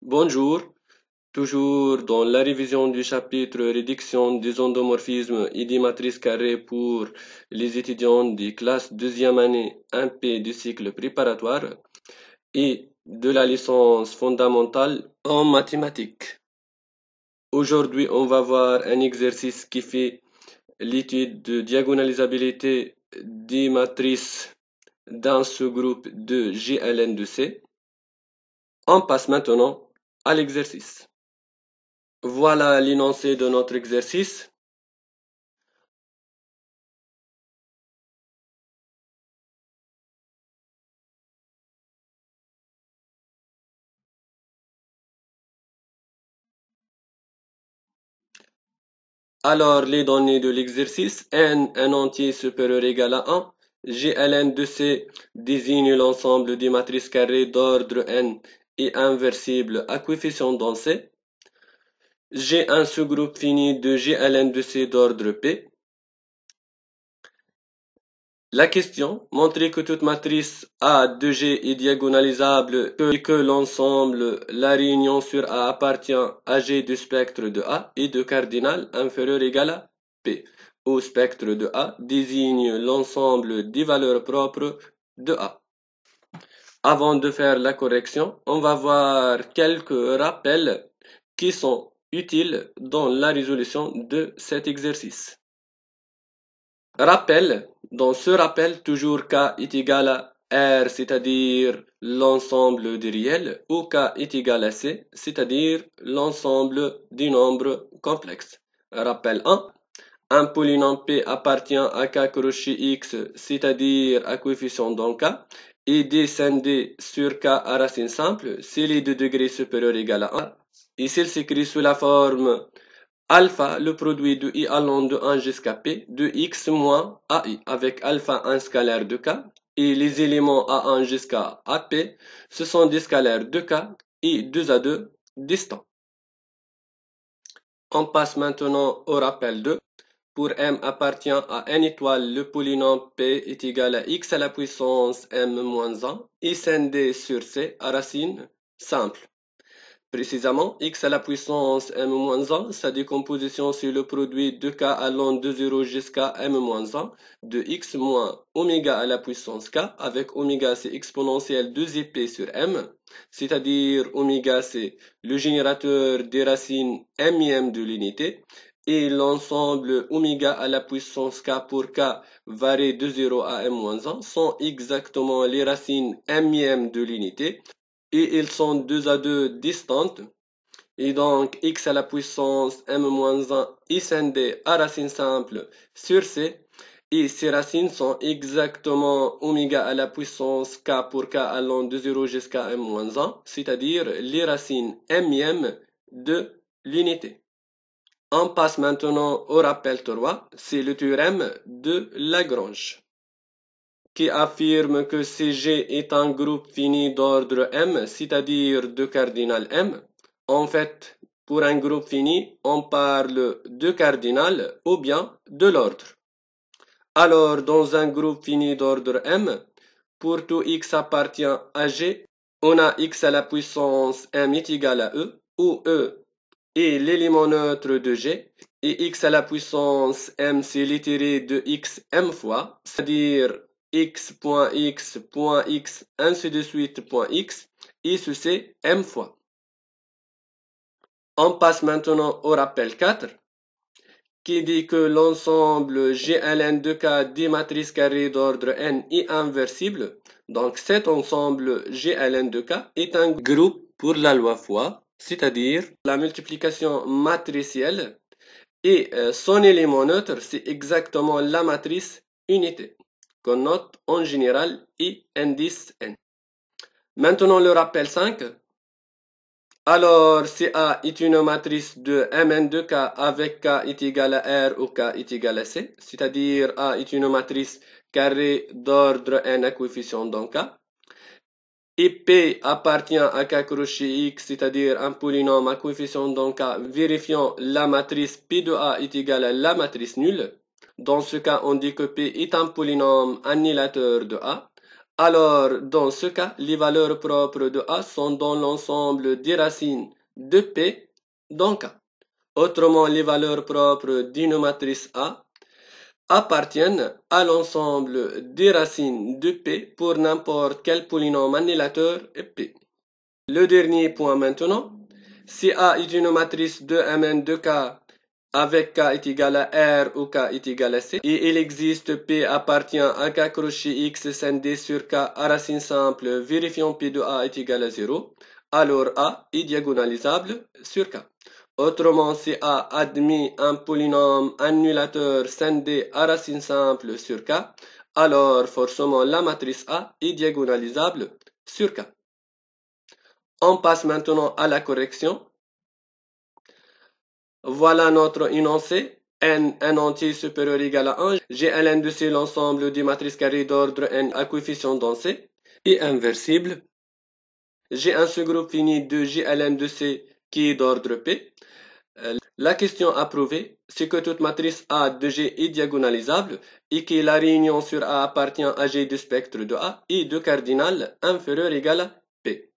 Bonjour, toujours dans la révision du chapitre réduction des endomorphismes et des matrices carrées pour les étudiants des classes deuxième année 1P du cycle préparatoire et de la licence fondamentale en mathématiques. Aujourd'hui, on va voir un exercice qui fait l'étude de diagonalisabilité des matrices dans ce groupe de GLN de C. On passe maintenant à l'exercice. Voilà l'énoncé de notre exercice. Alors, les données de l'exercice, n un entier supérieur égal à 1, GLN de C désigne l'ensemble des matrices carrées d'ordre n et inversibles à coefficient dans C. G un sous-groupe fini de GLN de C d'ordre P. La question, montrer que toute matrice A de G est diagonalisable et que l'ensemble, la réunion sur A appartient à G du spectre de A et de cardinal inférieur égal à P, où spectre de A désigne l'ensemble des valeurs propres de A. Avant de faire la correction, on va voir quelques rappels qui sont utiles dans la résolution de cet exercice. Rappel, dans ce rappel, toujours K est égal à R, c'est-à-dire l'ensemble des réels, ou K est égal à C, c'est-à-dire l'ensemble des nombres complexes. Rappel 1. Un polynôme P appartient à K crochet X, c'est-à-dire à coefficient dans K, et descendé sur K à racine simple, s'il est de degré supérieur égal à 1, et s'il s'écrit sous la forme alpha, le produit de i allant de 1 jusqu'à p, de x moins ai, avec alpha un scalaire de k, et les éléments a1 jusqu'à ap, ce sont des scalaires de k et 2 à 2 distants. On passe maintenant au rappel 2. Pour m appartient à n étoile, le polynôme p est égal à x à la puissance m moins 1, et scindé sur c à racine simple. Précisément, x à la puissance m-1, sa décomposition c'est le produit de k allant de 0 jusqu'à m-1 de x moins oméga à la puissance k, avec oméga c'est exponentielle 2ip sur m, c'est-à-dire oméga c'est le générateur des racines m de l'unité, et l'ensemble oméga à la puissance k pour k varié de 0 à m-1 sont exactement les racines m de l'unité, et ils sont 2 à 2 distantes, et donc x à la puissance m-1 est scindé à racine simple sur c, et ces racines sont exactement oméga à la puissance k pour k allant de 0 jusqu'à m-1, c'est-à-dire les racines m de l'unité. On passe maintenant au rappel 3, c'est le théorème de Lagrange, qui affirme que CG est un groupe fini d'ordre M, c'est-à-dire de cardinal M. En fait, pour un groupe fini, on parle de cardinal ou bien de l'ordre. Alors, dans un groupe fini d'ordre M, pour tout x appartient à G, on a x à la puissance M est égal à E, où E est l'élément neutre de G, et x à la puissance M c'est l'itéré de x m fois, c'est-à-dire x.x.x, ainsi de suite, .x, et ceci m fois. On passe maintenant au rappel 4, qui dit que l'ensemble GLN de K des matrices carrées d'ordre n est inversible. Donc cet ensemble GLN de K est un groupe pour la loi fois, c'est-à-dire la multiplication matricielle, et son élément neutre, c'est exactement la matrice unité, qu'on note en général I indice N. Maintenant le rappel 5. Alors, si A est une matrice de Mn de K avec K est égal à R ou K est égal à C, c'est-à-dire A est une matrice carrée d'ordre n à coefficient dans K, et P appartient à K crochet X, c'est-à-dire un polynôme à coefficient dans K, vérifiant la matrice P de A est égale à la matrice nulle. Dans ce cas, on dit que P est un polynôme annihilateur de A. Alors, dans ce cas, les valeurs propres de A sont dans l'ensemble des racines de P dans K. Autrement, les valeurs propres d'une matrice A appartiennent à l'ensemble des racines de P pour n'importe quel polynôme annihilateur P. Le dernier point maintenant, si A est une matrice de Mn de K avec K est égal à R ou K est égal à C, et il existe P appartient à K crochet X scindé sur K à racine simple, vérifiant P de A est égal à 0, alors A est diagonalisable sur K. Autrement, si A admet un polynôme annulateur scindé à racine simple sur K, alors forcément la matrice A est diagonalisable sur K. On passe maintenant à la correction. Voilà notre énoncé. N, un entier supérieur égal à 1. J'ai Ln de C l'ensemble des matrices carrées d'ordre N à coefficient dans C et inversible. J'ai un sous-groupe fini de Ln de C qui est d'ordre P. La question approuvée, c'est que toute matrice A de G est diagonalisable et que la réunion sur A appartient à G du spectre de A et de cardinal inférieur égal à P.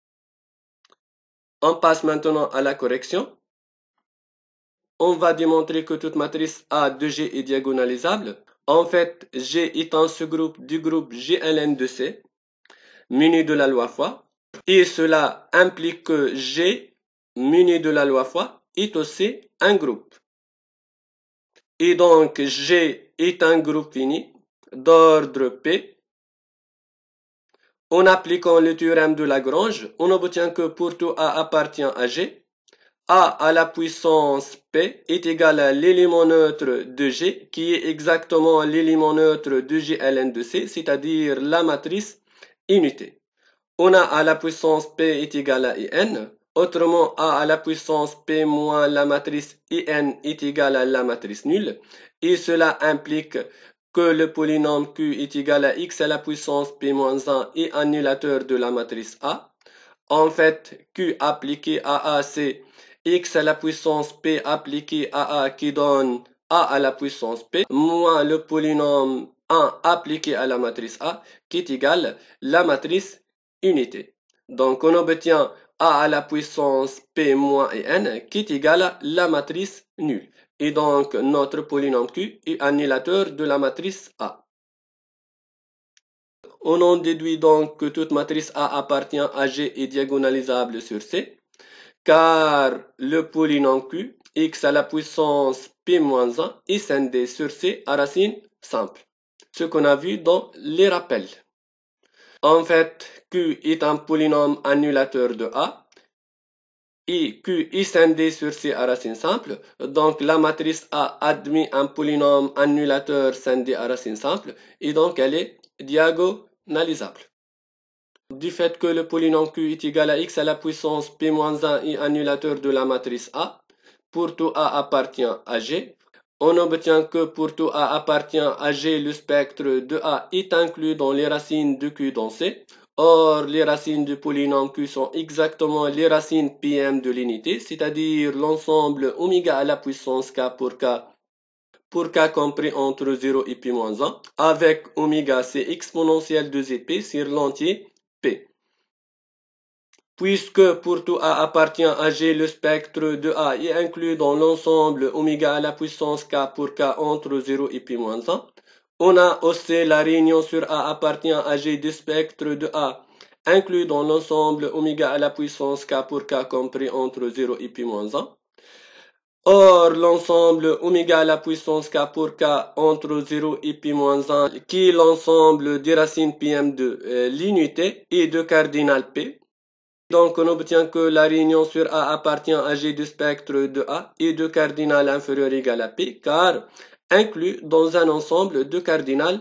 On passe maintenant à la correction. On va démontrer que toute matrice A de G est diagonalisable. En fait, G est un sous-groupe du groupe GLN de C, muni de la loi fois. Et cela implique que G, muni de la loi fois, est aussi un groupe. Et donc, G est un groupe fini d'ordre P. En appliquant le théorème de Lagrange, on obtient que pour tout A appartient à G, A à la puissance P est égal à l'élément neutre de G, qui est exactement l'élément neutre de GLN de C, c'est-à-dire la matrice unité. On a à la puissance P est égal à IN, autrement A à la puissance P moins la matrice IN est égal à la matrice nulle, et cela implique que le polynôme Q est égal à X à la puissance P moins 1 est annulateur de la matrice A. En fait, Q appliqué à A, c'est X à la puissance P appliqué à A qui donne A à la puissance P, moins le polynôme 1 appliqué à la matrice A qui est égal à la matrice unité. Donc on obtient A à la puissance P moins N qui est égal à la matrice nulle. Et donc notre polynôme Q est annulateur de la matrice A. On en déduit donc que toute matrice A appartient à G et diagonalisable sur C, car le polynôme Q, X à la puissance P-1, est scindé sur C à racine simple. Ce qu'on a vu dans les rappels. En fait, Q est un polynôme annulateur de A, et Q est scindé sur C à racine simple, donc la matrice A admet un polynôme annulateur scindé à racine simple, et donc elle est diagonalisable. Du fait que le polynôme Q est égal à X à la puissance P-1 est annulateur de la matrice A, pour tout A appartient à G, on obtient que pour tout A appartient à G, le spectre de A est inclus dans les racines de Q dans C. Or, les racines du polynôme Q sont exactement les racines Pm de l'unité, c'est-à-dire l'ensemble oméga à la puissance K pour K compris entre 0 et P-1, avec oméga c'est exponentielle de Zp sur l'entier P. Puisque pour tout A appartient à G, le spectre de A est inclus dans l'ensemble oméga à la puissance K pour K entre 0 et P-1, on a aussi la réunion sur A appartient à G du spectre de A, inclus dans l'ensemble oméga à la puissance K pour K compris entre 0 et P-1. Or, l'ensemble oméga à la puissance K pour K entre 0 et P-1, qui est l'ensemble des racines Pm de l'unité et de cardinal P. Donc, on obtient que la réunion sur A appartient à G du spectre de A et de cardinal inférieur égal à P, car inclus dans un ensemble de cardinal